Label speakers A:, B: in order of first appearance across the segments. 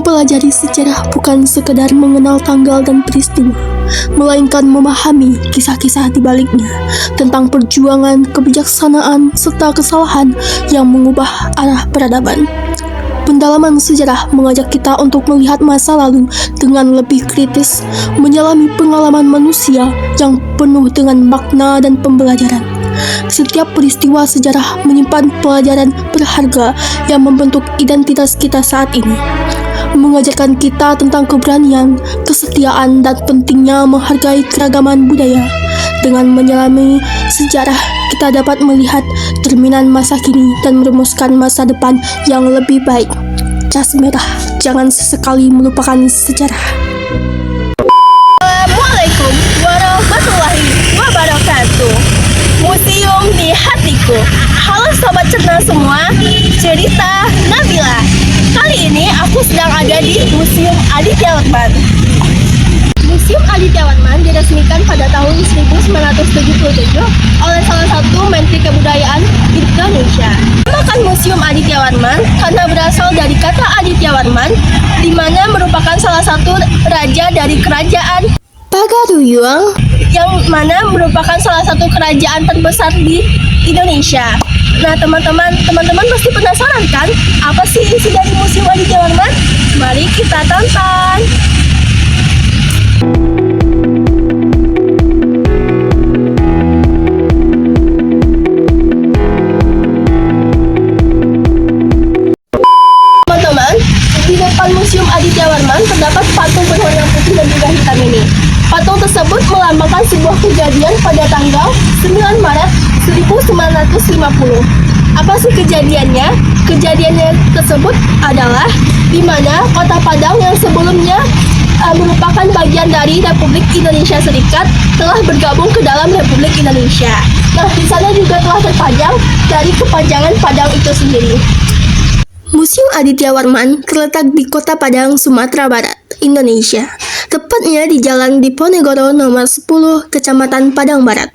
A: Mempelajari sejarah bukan sekedar mengenal tanggal dan peristiwa, melainkan memahami kisah-kisah di baliknya tentang perjuangan, kebijaksanaan, serta kesalahan yang mengubah arah peradaban. Pendalaman sejarah mengajak kita untuk melihat masa lalu dengan lebih kritis, menyelami pengalaman manusia yang penuh dengan makna dan pembelajaran. Setiap peristiwa sejarah menyimpan pelajaran berharga yang membentuk identitas kita saat ini, mengajarkan kita tentang keberanian, kesetiaan, dan pentingnya menghargai keragaman budaya. Dengan menyelami sejarah, kita dapat melihat cerminan masa kini dan merumuskan masa depan yang lebih baik. Cas merah, jangan sesekali melupakan sejarah.
B: Assalamualaikum warahmatullahi wabarakatuh. Museum di hatiku. Halo sobat cerdas semua, cerita Nabila. Kali ini aku sedang ada di Museum Aditya Warman. Museum Aditya Warman diresmikan pada tahun 1977 oleh salah satu Menteri Kebudayaan Indonesia. Namakan Museum Aditya Warman karena berasal dari kata Aditya Warman, di mana merupakan salah satu raja dari kerajaan Pagaruyung, yang mana merupakan salah satu kerajaan terbesar di Indonesia. Nah teman-teman pasti penasaran kan apa sih isi dari Museum Aditya Warman? Mari kita tonton. Teman-teman, di depan Museum Aditya Warman terdapat patung berwarna putih dan juga hitam ini. Patung tersebut melambangkan sebuah kejadian pada tanggal 9 Maret 1950. Apa sih kejadiannya? Kejadiannya tersebut adalah di mana Kota Padang yang sebelumnya merupakan bagian dari Republik Indonesia Serikat telah bergabung ke dalam Republik Indonesia. Nah, di sana juga telah terpajang dari kepanjangan Padang itu sendiri.
A: Museum Aditya Warman terletak di Kota Padang, Sumatera Barat, Indonesia. Tepatnya di Jalan Diponegoro nomor 10, Kecamatan Padang Barat.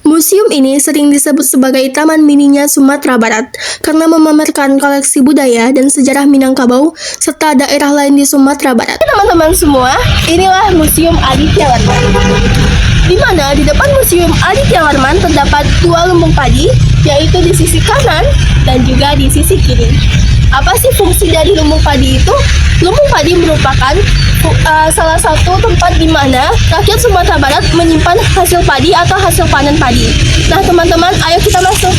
A: Museum ini sering disebut sebagai Taman Mininya Sumatera Barat karena memamerkan koleksi budaya dan sejarah Minangkabau serta daerah lain di Sumatera Barat.
B: Teman-teman semua, inilah Museum Aditya Warman. Di mana di depan Museum Aditya Warman terdapat dua lumbung padi, yaitu di sisi kanan dan juga di sisi kiri. Apa sih fungsi dari lumbung padi itu? Lumbung padi merupakan salah satu tempat di mana rakyat Sumatera Barat menyimpan hasil padi atau hasil panen padi. Nah teman-teman, ayo kita masuk.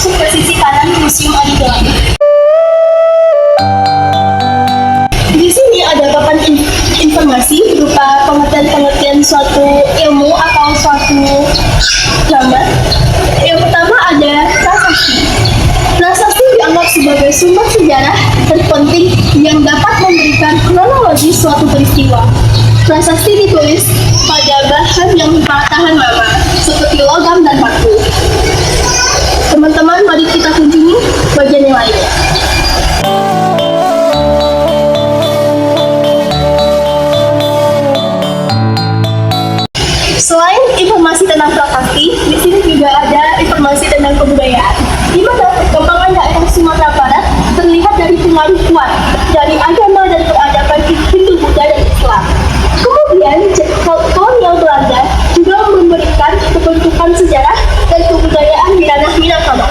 B: Masuk ke sisi kanan Museum Aditya Warman. Di sini ada papan informasi berupa pengertian suatu ilmu atau suatu gambar. Yang pertama ada prasasti. Prasasti dianggap sebagai sumber sejarah terpenting yang dapat memberikan kronologi suatu peristiwa. Prasasti ditulis pada bahan yang tahan lama, seperti logam dan batu. Teman-teman, mari kita kunjungi bagian yang lainnya. Selain informasi tentang prasasti, di sini juga ada informasi tentang kebudayaan, di mana perkembangan daerah Sumatera Barat terlihat dari pengaruh kuat dari agama dan peradaban Hindu, Buddha, dan Islam. Kemudian, kolonial Belanda juga memberikan kebentukan sejarah dan kebudayaan di ranah Minangkabau.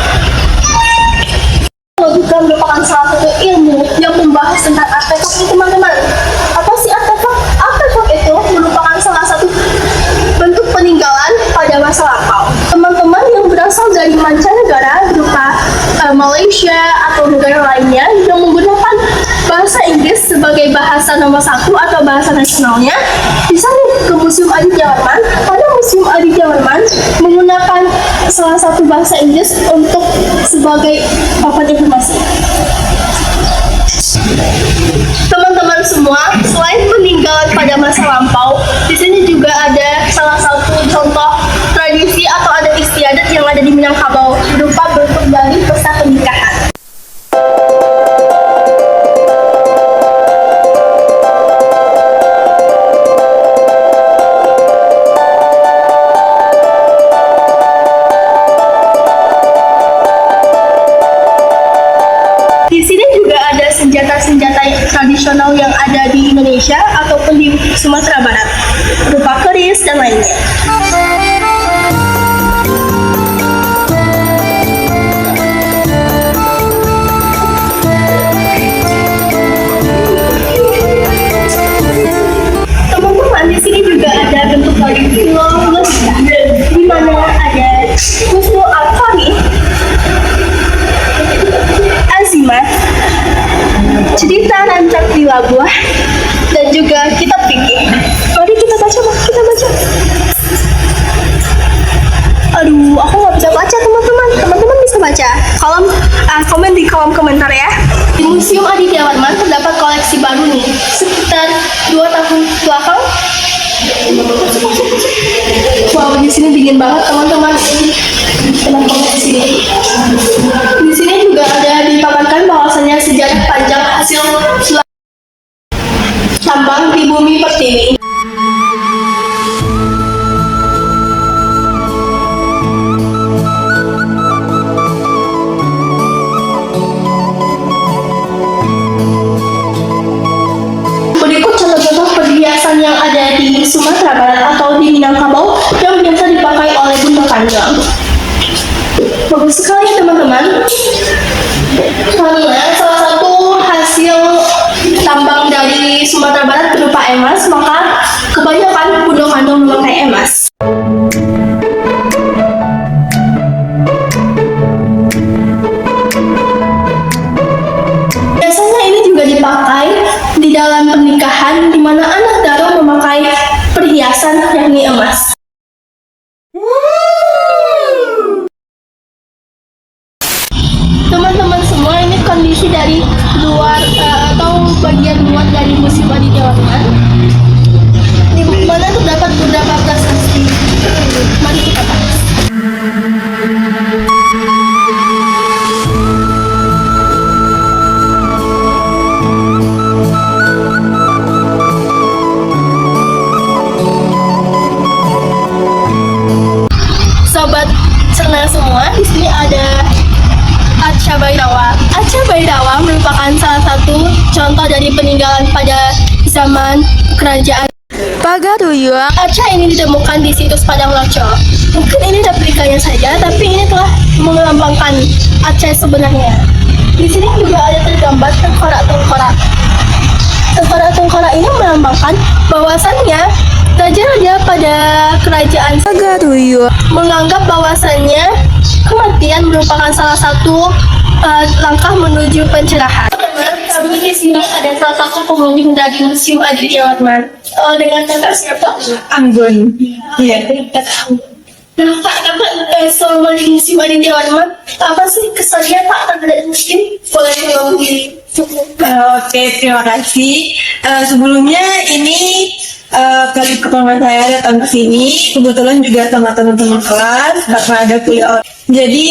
B: Juga merupakan salah satu ilmu yang membahas tentang artefak ini, teman-teman. Apa sih artefak? Artefak itu merupakan salah satu bentuk peninggalan pada masa lampau. Teman-teman yang berasal dari mancanegara berupa Malaysia atau negara lainnya yang menggunakan bahasa Inggris sebagai bahasa nomor 1 atau bahasa nasionalnya bisa ke Museum Aditya Warman, karena Museum Aditya Warman menggunakan salah satu bahasa Inggris untuk sebagai papan informasi. Teman-teman semua, masa lampau. Di sini juga ada salah satu contoh tradisi atau adat istiadat yang ada di Minangkabau berupa bentuk dari pesta pernikahan. Di sini juga ada senjata-senjata tradisional yang ada di Indonesia ataupun di Sumatera Barat, berupa keris dan lainnya. Teman-teman, di sini juga ada bentuk dari film di mana ada Husnul Al-Fahmi, Azimat, cerita rancak di Labuah, dan juga kitab fikih. Mari kita baca, Mak. Kita baca. Aduh, aku nggak bisa baca, teman-teman. Teman-teman bisa baca. Komen di kolom komentar ya. Di Museum Aditya Warman terdapat koleksi baru nih, sekitar 2 tahun belakang. Wow, di sini dingin banget, teman-teman. Kenapa di sini? Di sini juga ada dipaparkan bahwasannya sejarah panjang hasil tambang di bumi Pertiwi. Berikut contoh-contoh perhiasan yang ada di Sumatera Barat atau di Minangkabau yang biasa dipakai oleh bunda panjang. Bagus sekali, teman-teman. Karena salah satu hasil tambang dari Sumatera Barat berupa emas, maka kebanyakan bunda kandung memakai emas. Biasanya ini juga dipakai di dalam pernikahan, di mana anak daro memakai perhiasan yakni emas. Teman-teman semua, ini kondisi dari luar atau bagian luar dari Museum Aditya Warman, di mana terdapat beberapa prasasti. Mari kita bahas. Sobat cerna semua, di sini ada Arca Bhairawa. Arca Bhairawa merupakan salah satu contoh dari peninggalan pada zaman kerajaan Pagaruyung. Arca ini ditemukan di situs Padang Laco. Mungkin ini replikanya saja, tapi ini telah melambangkan arca sebenarnya. Di sini juga ada tergambar tengkorak-tengkorak. Tengkorak-tengkorak ini melambangkan bahwasannya raja-raja pada kerajaan Pagaruyung menganggap bahwasannya kematian merupakan salah satu langkah menuju pencerahan. Kami di sini ada salah satu pengunjung dari Museum Aditya Warman dengan kakak siapa?
C: Anggun. Iya.
B: Nah, Pak, selama di Museum Aditya Warman, apa sih kesannya Pak terhadap museum? Boleh dihubungi.
C: Oke, terima kasih. Sebelumnya ini kali pertama saya datang ke sini, kebetulan juga sama teman-teman kelas karena ada kuliah. Jadi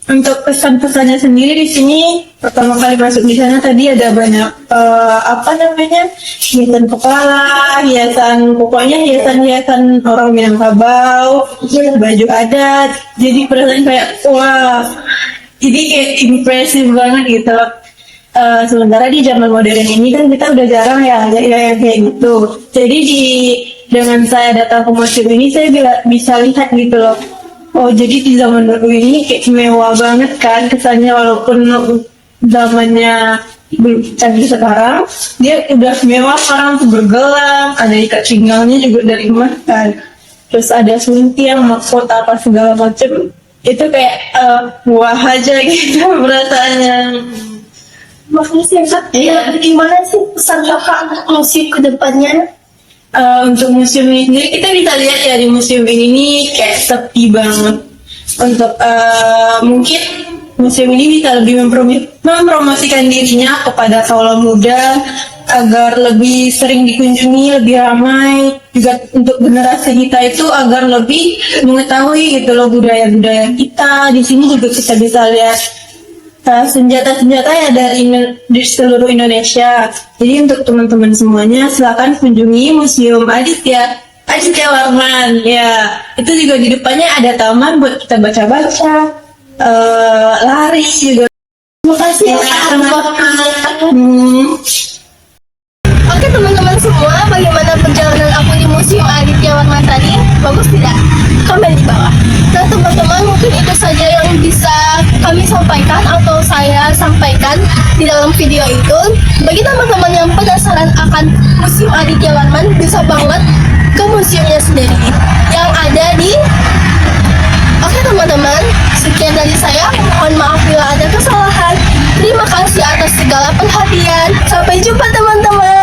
C: untuk pesan-pesannya sendiri di sini, pertama kali masuk di sana tadi ada banyak hiasan kepala, hiasan orang Minangkabau, baju adat. Jadi perasaan kayak wah, jadi kayak impresif banget gitu. Sementara di zaman modern ini kan kita udah jarang ya yang kayak gitu. Jadi dengan saya datang ke museum ini saya bisa lihat gitu loh. Oh, jadi di zaman dulu ini kayak mewah banget kan kesannya, walaupun zamannya belum canggih sekarang, dia udah mewah. Sekarang tuh bergelang, ada ikat pinggangnya juga dari emas kan. Terus ada suntiang, mahkota apa segala macem. Itu kayak wah aja gitu perasaannya.
B: Makasih ya, gimana sih pesan kakak untuk museum ke depannya?
C: Untuk museum ini sendiri kita bisa lihat ya, di museum ini nih kayak sepi banget. Untuk mungkin museum ini bisa lebih mempromosikan dirinya kepada kaula muda agar lebih sering dikunjungi, lebih ramai, juga untuk generasi kita itu agar lebih mengetahui gitu loh budaya-budaya kita. Di sini juga kita bisa lihat senjata-senjata ya di seluruh Indonesia. Jadi untuk teman-teman semuanya silakan kunjungi Museum Aditya Warman ya. Itu juga di depannya ada taman buat kita baca-baca, lari juga.
B: Terima kasih ya. Oke teman-teman semua, bagaimana perjalanan aku di Museum Aditya Warman tadi? Bagus tidak? Komen di bawah. Nah teman-teman, mungkin itu saja yang bisa kami sampaikan atau saya sampaikan di dalam video itu. Bagi teman-teman yang penasaran akan Museum Aditya Warman, bisa banget ke museumnya sendiri yang ada di... Oke teman-teman, sekian dari saya. Mohon maaf bila ada kesalahan. Terima kasih atas segala perhatian. Sampai jumpa teman-teman.